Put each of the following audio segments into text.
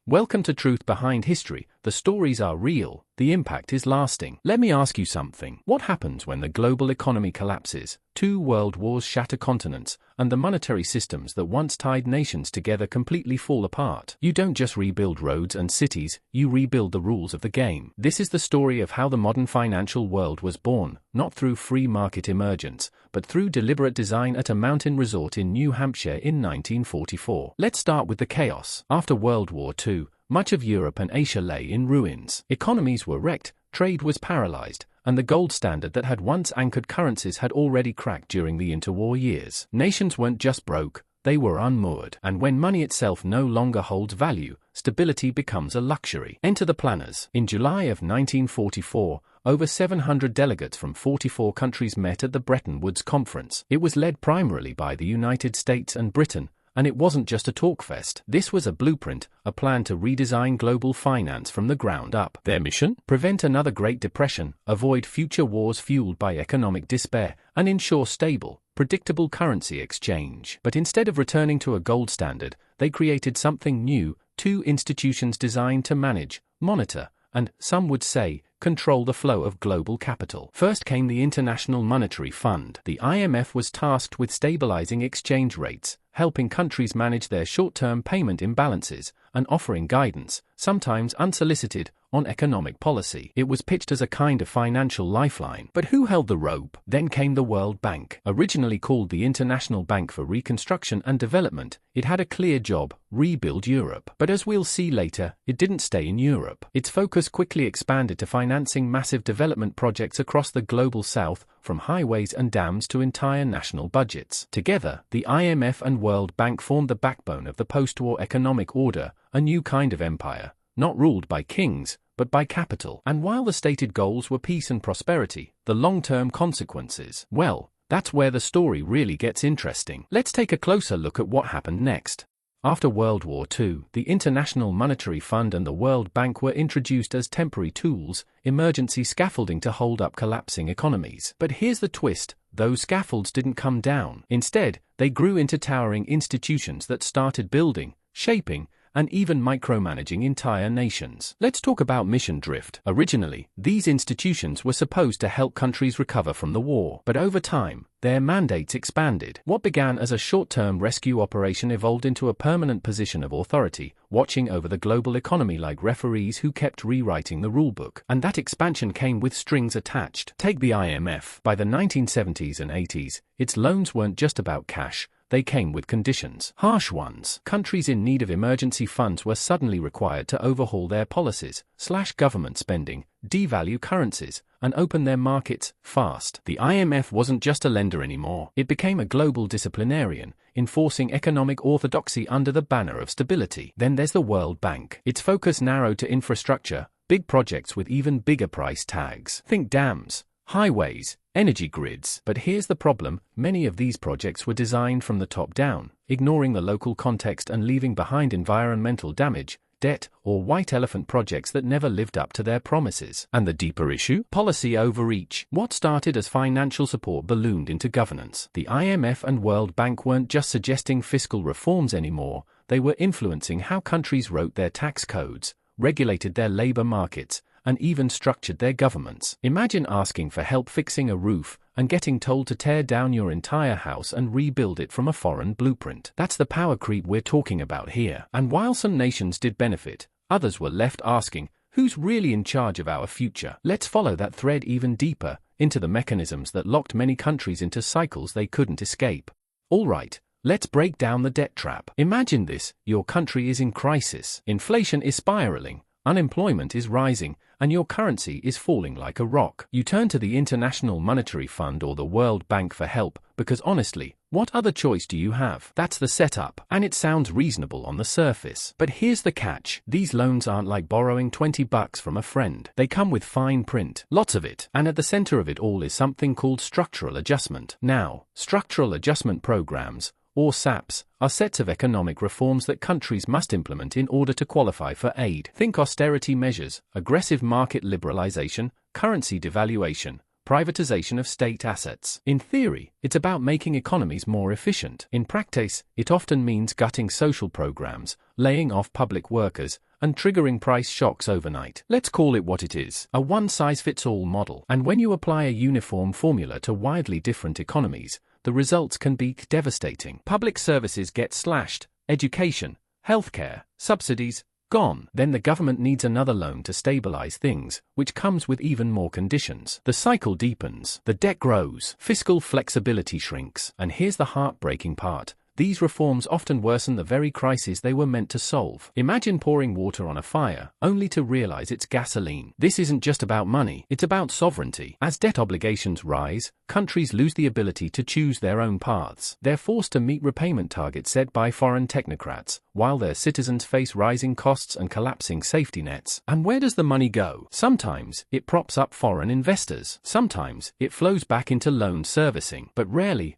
Welcome to Truth Behind History. The stories are real, the impact is lasting. Let me ask you something. What happens when the global economy collapses, 2 world wars shatter continents, and the monetary systems that once tied nations together completely fall apart? You don't just rebuild roads and cities, you rebuild the rules of the game. This is the story of how the modern financial world was born, not through free market emergence, but through deliberate design at a mountain resort in New Hampshire in 1944. Let's start with the chaos. After World War II, much of Europe and Asia lay in ruins. Economies were wrecked, trade was paralyzed, and the gold standard that had once anchored currencies had already cracked during the interwar years. Nations weren't just broke, they were unmoored. And when money itself no longer holds value, stability becomes a luxury. Enter the planners. In July of 1944, over 700 delegates from 44 countries met at the Bretton Woods conference. It was led primarily by the United States and Britain, and it wasn't just a talkfest. This was a blueprint, a plan to redesign global finance from the ground up. Their mission? Prevent another Great Depression, avoid future wars fueled by economic despair, and ensure stable, predictable currency exchange. But instead of returning to a gold standard, they created something new, 2 institutions designed to manage, monitor, and, some would say, control the flow of global capital. First came the International Monetary Fund. The IMF was tasked with stabilizing exchange rates, helping countries manage their short-term payment imbalances, and offering guidance, sometimes unsolicited, on economic policy. It was pitched as a kind of financial lifeline. But who held the rope? Then came the World Bank. Originally called the International Bank for Reconstruction and Development, it had a clear job: rebuild Europe. But as we'll see later, it didn't stay in Europe. Its focus quickly expanded to financing massive development projects across the global south, from highways and dams to entire national budgets. Together, the IMF and World Bank formed the backbone of the post-war economic order, a new kind of empire, not ruled by kings, but by capital. And while the stated goals were peace and prosperity, the long-term consequences, well, that's where the story really gets interesting. Let's take a closer look at what happened next. After World War II, the International Monetary Fund and the World Bank were introduced as temporary tools, emergency scaffolding to hold up collapsing economies. But here's the twist: those scaffolds didn't come down. Instead, they grew into towering institutions that started building, shaping, and even micromanaging entire nations. Let's talk about mission drift. Originally, these institutions were supposed to help countries recover from the war. But over time, their mandates expanded. What began as a short-term rescue operation evolved into a permanent position of authority, watching over the global economy like referees who kept rewriting the rulebook. And that expansion came with strings attached. Take the IMF. By the 1970s and 80s, its loans weren't just about cash. They came with conditions. Harsh ones. Countries in need of emergency funds were suddenly required to overhaul their policies, slash government spending, devalue currencies, and open their markets fast. The IMF wasn't just a lender anymore. It became a global disciplinarian, enforcing economic orthodoxy under the banner of stability. Then there's the World Bank. Its focus narrowed to infrastructure, big projects with even bigger price tags. Think dams, highways, energy grids. But here's the problem: many of these projects were designed from the top down, ignoring the local context and leaving behind environmental damage, debt, or white elephant projects that never lived up to their promises. And the deeper issue? Policy overreach. What started as financial support ballooned into governance. The IMF and World Bank weren't just suggesting fiscal reforms anymore, they were influencing how countries wrote their tax codes, regulated their labor markets, and even structured their governments. Imagine asking for help fixing a roof and getting told to tear down your entire house and rebuild it from a foreign blueprint. That's the power creep we're talking about here. And while some nations did benefit, others were left asking, who's really in charge of our future? Let's follow that thread even deeper, into the mechanisms that locked many countries into cycles they couldn't escape. All right, let's break down the debt trap. Imagine this: your country is in crisis, inflation is spiraling, unemployment is rising, and your currency is falling like a rock. You turn to the International Monetary Fund or the World Bank for help, because honestly, what other choice do you have? That's the setup, and it sounds reasonable on the surface. But here's the catch: these loans aren't like borrowing $20 from a friend. They come with fine print, lots of it, and at the center of it all is something called structural adjustment. Now, structural adjustment programs, or SAPs, are sets of economic reforms that countries must implement in order to qualify for aid. Think austerity measures, aggressive market liberalization, currency devaluation, privatization of state assets. In theory, it's about making economies more efficient. In practice, it often means gutting social programs, laying off public workers, and triggering price shocks overnight. Let's call it what it is, a one-size-fits-all model. And when you apply a uniform formula to widely different economies, the results can be devastating. Public services get slashed, education, healthcare, subsidies, gone. Then the government needs another loan to stabilize things, which comes with even more conditions. The cycle deepens, the debt grows, fiscal flexibility shrinks. And here's the heartbreaking part. These reforms often worsen the very crises they were meant to solve. Imagine pouring water on a fire, only to realize it's gasoline. This isn't just about money, it's about sovereignty. As debt obligations rise, countries lose the ability to choose their own paths. They're forced to meet repayment targets set by foreign technocrats, while their citizens face rising costs and collapsing safety nets. And where does the money go? Sometimes, it props up foreign investors. Sometimes, it flows back into loan servicing. But rarely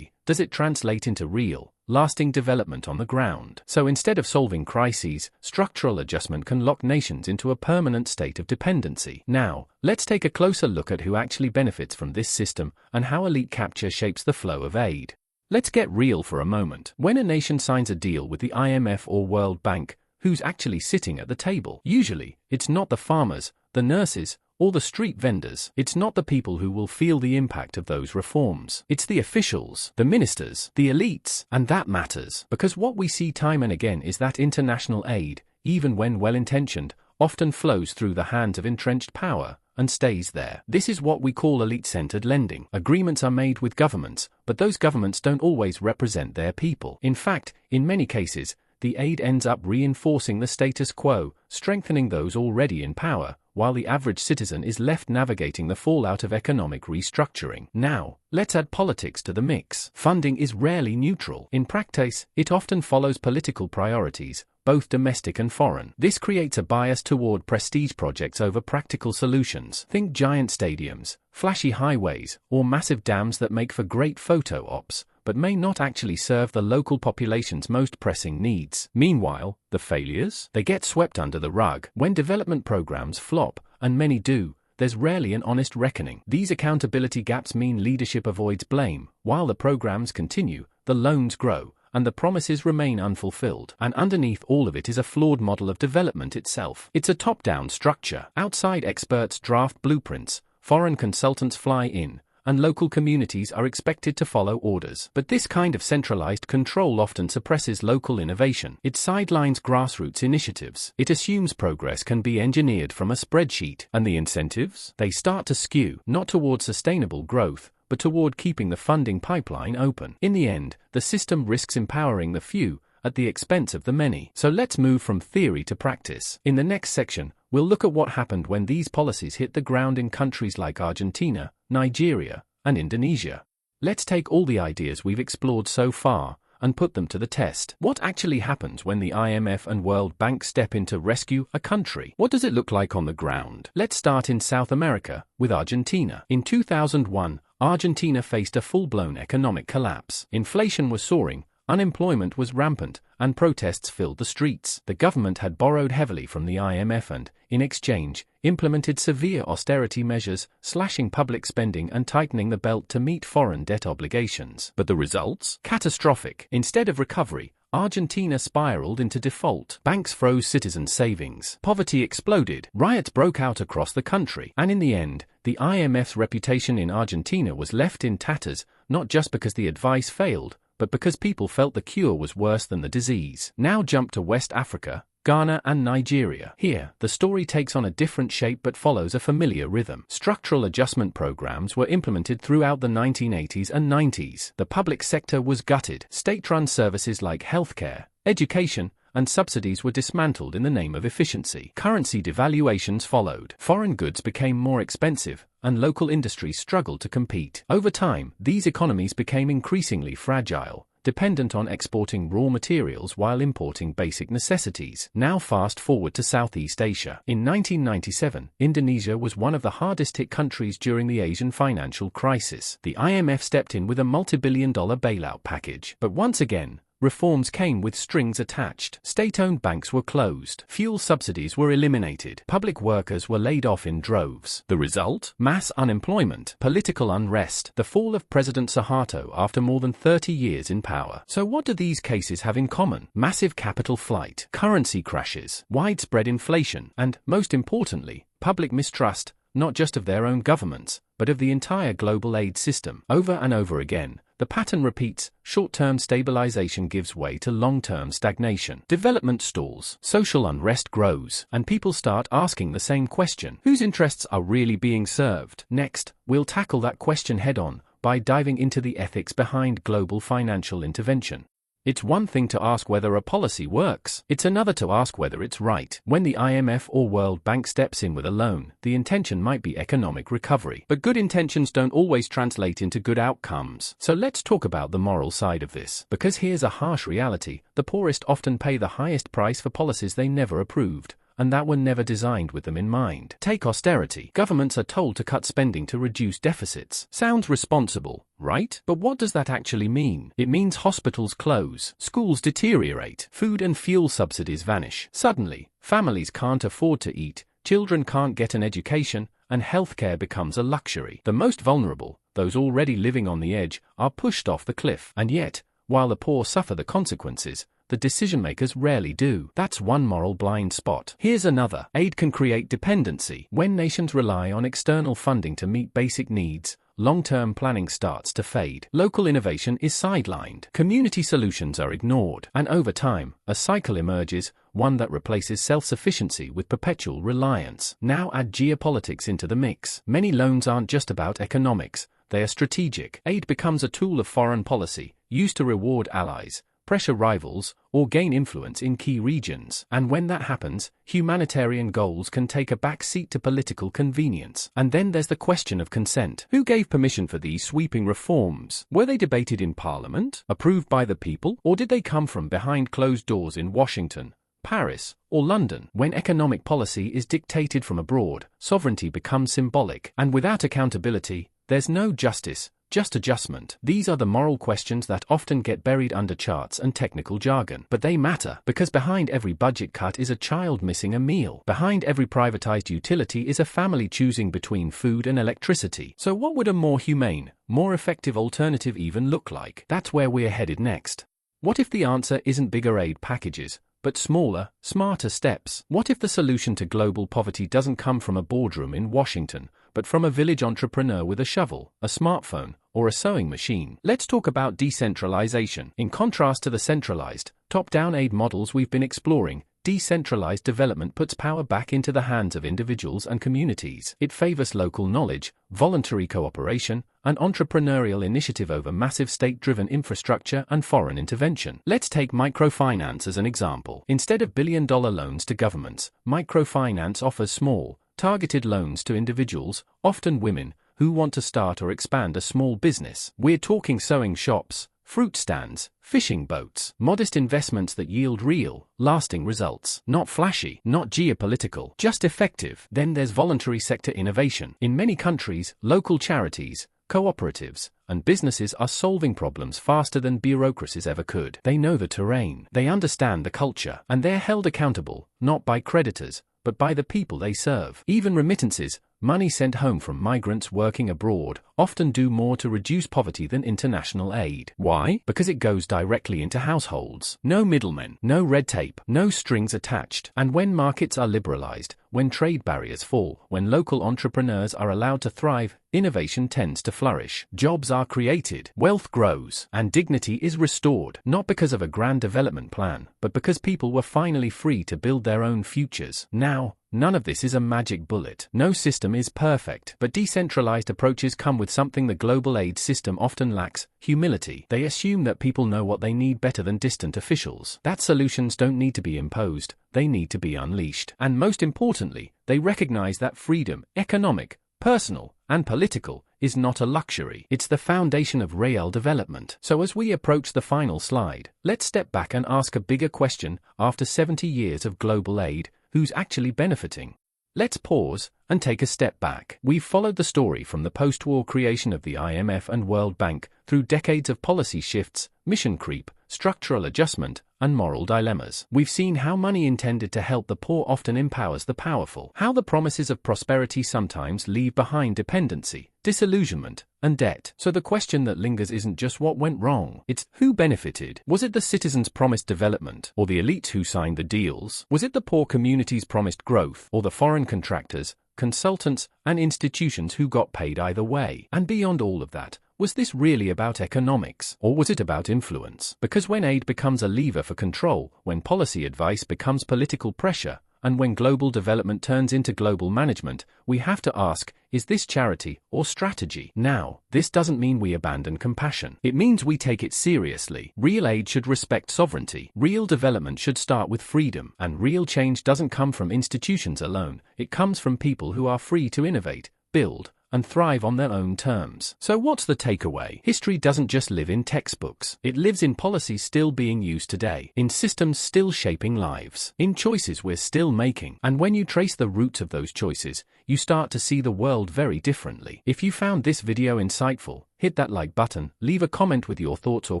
does it translate into real, lasting development on the ground. So instead of solving crises, structural adjustment can lock nations into a permanent state of dependency. Now, let's take a closer look at who actually benefits from this system and how elite capture shapes the flow of aid. Let's get real for a moment. When a nation signs a deal with the IMF or World Bank, who's actually sitting at the table? Usually, it's not the farmers, the nurses, or the street vendors. It's not the people who will feel the impact of those reforms. It's the officials, the ministers, the elites. And that matters, because what we see time and again is that international aid, even when well-intentioned, often flows through the hands of entrenched power and stays there. This is what we call elite-centered lending. Agreements are made with governments, but those governments don't always represent their people. In fact, in many cases, the aid ends up reinforcing the status quo, strengthening those already in power, while the average citizen is left navigating the fallout of economic restructuring. Now, let's add politics to the mix. Funding is rarely neutral. In practice, it often follows political priorities, both domestic and foreign. This creates a bias toward prestige projects over practical solutions. Think giant stadiums, flashy highways, or massive dams that make for great photo ops, but may not actually serve the local population's most pressing needs. Meanwhile, the failures? They get swept under the rug. When development programs flop, and many do, there's rarely an honest reckoning. These accountability gaps mean leadership avoids blame. While the programs continue, the loans grow, and the promises remain unfulfilled. And underneath all of it is a flawed model of development itself. It's a top-down structure. Outside experts draft blueprints, foreign consultants fly in, and local communities are expected to follow orders. But this kind of centralized control often suppresses local innovation. It sidelines grassroots initiatives. It assumes progress can be engineered from a spreadsheet. And the incentives? They start to skew, not toward sustainable growth, but toward keeping the funding pipeline open. In the end, the system risks empowering the few at the expense of the many. So let's move from theory to practice. In the next section, we'll look at what happened when these policies hit the ground in countries like Argentina, Nigeria, and Indonesia. Let's take all the ideas we've explored so far and put them to the test. What actually happens when the IMF and World Bank step in to rescue a country? What does it look like on the ground? Let's start in South America, with Argentina. In 2001, Argentina faced a full-blown economic collapse. Inflation was soaring, unemployment was rampant, and protests filled the streets. The government had borrowed heavily from the IMF and, in exchange, implemented severe austerity measures, slashing public spending and tightening the belt to meet foreign debt obligations. But the results? Catastrophic. Instead of recovery, Argentina spiraled into default. Banks froze citizens' savings. Poverty exploded. Riots broke out across the country. And in the end, the IMF's reputation in Argentina was left in tatters, not just because the advice failed, but because people felt the cure was worse than the disease. Now jump to West Africa, Ghana and Nigeria. Here, the story takes on a different shape but follows a familiar rhythm. Structural adjustment programs were implemented throughout the 1980s and 90s. The public sector was gutted. State-run services like healthcare, education, and subsidies were dismantled in the name of efficiency. Currency devaluations followed. Foreign goods became more expensive, and local industries struggled to compete. Over time, these economies became increasingly fragile, dependent on exporting raw materials while importing basic necessities. Now fast forward to Southeast Asia. In 1997, Indonesia was one of the hardest-hit countries during the Asian financial crisis. The IMF stepped in with a multi-billion-dollar bailout package. But once again, reforms came with strings attached. State-owned banks were closed. Fuel subsidies were eliminated. Public workers were laid off in droves. The result? Mass unemployment, political unrest, the fall of President Suharto after more than 30 years in power. So what do these cases have in common? Massive capital flight, currency crashes, widespread inflation, and, most importantly, public mistrust, not just of their own governments, but of the entire global aid system. Over and over again, the pattern repeats: short-term stabilization gives way to long-term stagnation. Development stalls, social unrest grows, and people start asking the same question: whose interests are really being served? Next, we'll tackle that question head-on by diving into the ethics behind global financial intervention. It's one thing to ask whether a policy works, it's another to ask whether it's right. When the IMF or World Bank steps in with a loan, the intention might be economic recovery. But good intentions don't always translate into good outcomes. So let's talk about the moral side of this. Because here's a harsh reality: the poorest often pay the highest price for policies they never approved, and that were never designed with them in mind. Take austerity. Governments are told to cut spending to reduce deficits. Sounds responsible, right? But what does that actually mean? It means hospitals close, schools deteriorate, food and fuel subsidies vanish. Suddenly, families can't afford to eat, children can't get an education, and healthcare becomes a luxury. The most vulnerable, those already living on the edge, are pushed off the cliff. And yet, while the poor suffer the consequences, the decision-makers rarely do. That's one moral blind spot. Here's another. Aid can create dependency. When nations rely on external funding to meet basic needs, long-term planning starts to fade. Local innovation is sidelined. Community solutions are ignored. And over time, a cycle emerges, one that replaces self-sufficiency with perpetual reliance. Now add geopolitics into the mix. Many loans aren't just about economics, they are strategic. Aid becomes a tool of foreign policy, used to reward allies, pressure rivals, or gain influence in key regions. And when that happens, humanitarian goals can take a back seat to political convenience. And then there's the question of consent. Who gave permission for these sweeping reforms? Were they debated in Parliament, approved by the people, or did they come from behind closed doors in Washington, Paris, or London? When economic policy is dictated from abroad, sovereignty becomes symbolic. And without accountability, there's no justice, just adjustment. These are the moral questions that often get buried under charts and technical jargon. But they matter, because behind every budget cut is a child missing a meal. Behind every privatized utility is a family choosing between food and electricity. So what would a more humane, more effective alternative even look like? That's where we're headed next. What if the answer isn't bigger aid packages, but smaller, smarter steps? What if the solution to global poverty doesn't come from a boardroom in Washington, but from a village entrepreneur with a shovel, a smartphone, or a sewing machine? Let's talk about decentralization. In contrast to the centralized, top-down aid models we've been exploring, decentralized development puts power back into the hands of individuals and communities. It favors local knowledge, voluntary cooperation, and entrepreneurial initiative over massive state-driven infrastructure and foreign intervention. Let's take microfinance as an example. Instead of billion-dollar loans to governments, microfinance offers small, targeted loans to individuals, often women, who want to start or expand a small business. We're talking sewing shops, fruit stands, fishing boats, modest investments that yield real, lasting results. Not flashy, not geopolitical, just effective. Then there's voluntary sector innovation. In many countries, local charities, cooperatives, and businesses are solving problems faster than bureaucracies ever could. They know the terrain, they understand the culture, and they're held accountable, not by creditors, but by the people they serve. Even remittances, money sent home from migrants working abroad, often do more to reduce poverty than international aid. Why? Because it goes directly into households. No middlemen, no red tape, no strings attached. And when markets are liberalized, when trade barriers fall, when local entrepreneurs are allowed to thrive, innovation tends to flourish. Jobs are created, wealth grows, and dignity is restored, not because of a grand development plan, but because people were finally free to build their own futures. Now, none of this is a magic bullet. No system is perfect, but decentralized approaches come with something the global aid system often lacks: humility. They assume that people know what they need better than distant officials. That solutions don't need to be imposed, they need to be unleashed. And most importantly, they recognize that freedom, economic, personal, and political, is not a luxury. It's the foundation of real development. So as we approach the final slide, let's step back and ask a bigger question. After 70 years of global aid, who's actually benefiting? Let's pause and take a step back. We've followed the story from the post-war creation of the IMF and World Bank through decades of policy shifts, mission creep, structural adjustment, and moral dilemmas. We've seen how money intended to help the poor often empowers the powerful, how the promises of prosperity sometimes leave behind dependency, disillusionment, and debt. So the question that lingers isn't just what went wrong, it's who benefited. Was it the citizens promised development, or the elites who signed the deals? Was it the poor communities promised growth, or the foreign contractors, consultants, and institutions who got paid either way? And beyond all of that, was this really about economics, or was it about influence? Because when aid becomes a lever for control, when policy advice becomes political pressure, and when global development turns into global management, we have to ask, is this charity or strategy? Now, this doesn't mean we abandon compassion. It means we take it seriously. Real aid should respect sovereignty. Real development should start with freedom. And real change doesn't come from institutions alone. It comes from people who are free to innovate, build, and thrive on their own terms. So what's the takeaway? History doesn't just live in textbooks. It lives in policies still being used today, in systems still shaping lives, in choices we're still making. And when you trace the roots of those choices, you start to see the world very differently. If you found this video insightful, hit that like button, leave a comment with your thoughts or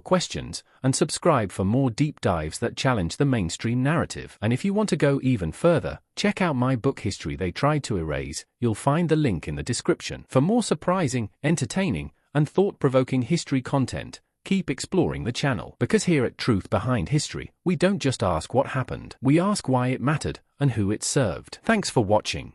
questions, and subscribe for more deep dives that challenge the mainstream narrative. And if you want to go even further, check out my book History They Tried to Erase. You'll find the link in the description. For more surprising, entertaining, and thought-provoking history content, keep exploring the channel. Because here at Truth Behind History, we don't just ask what happened, we ask why it mattered and who it served. Thanks for watching.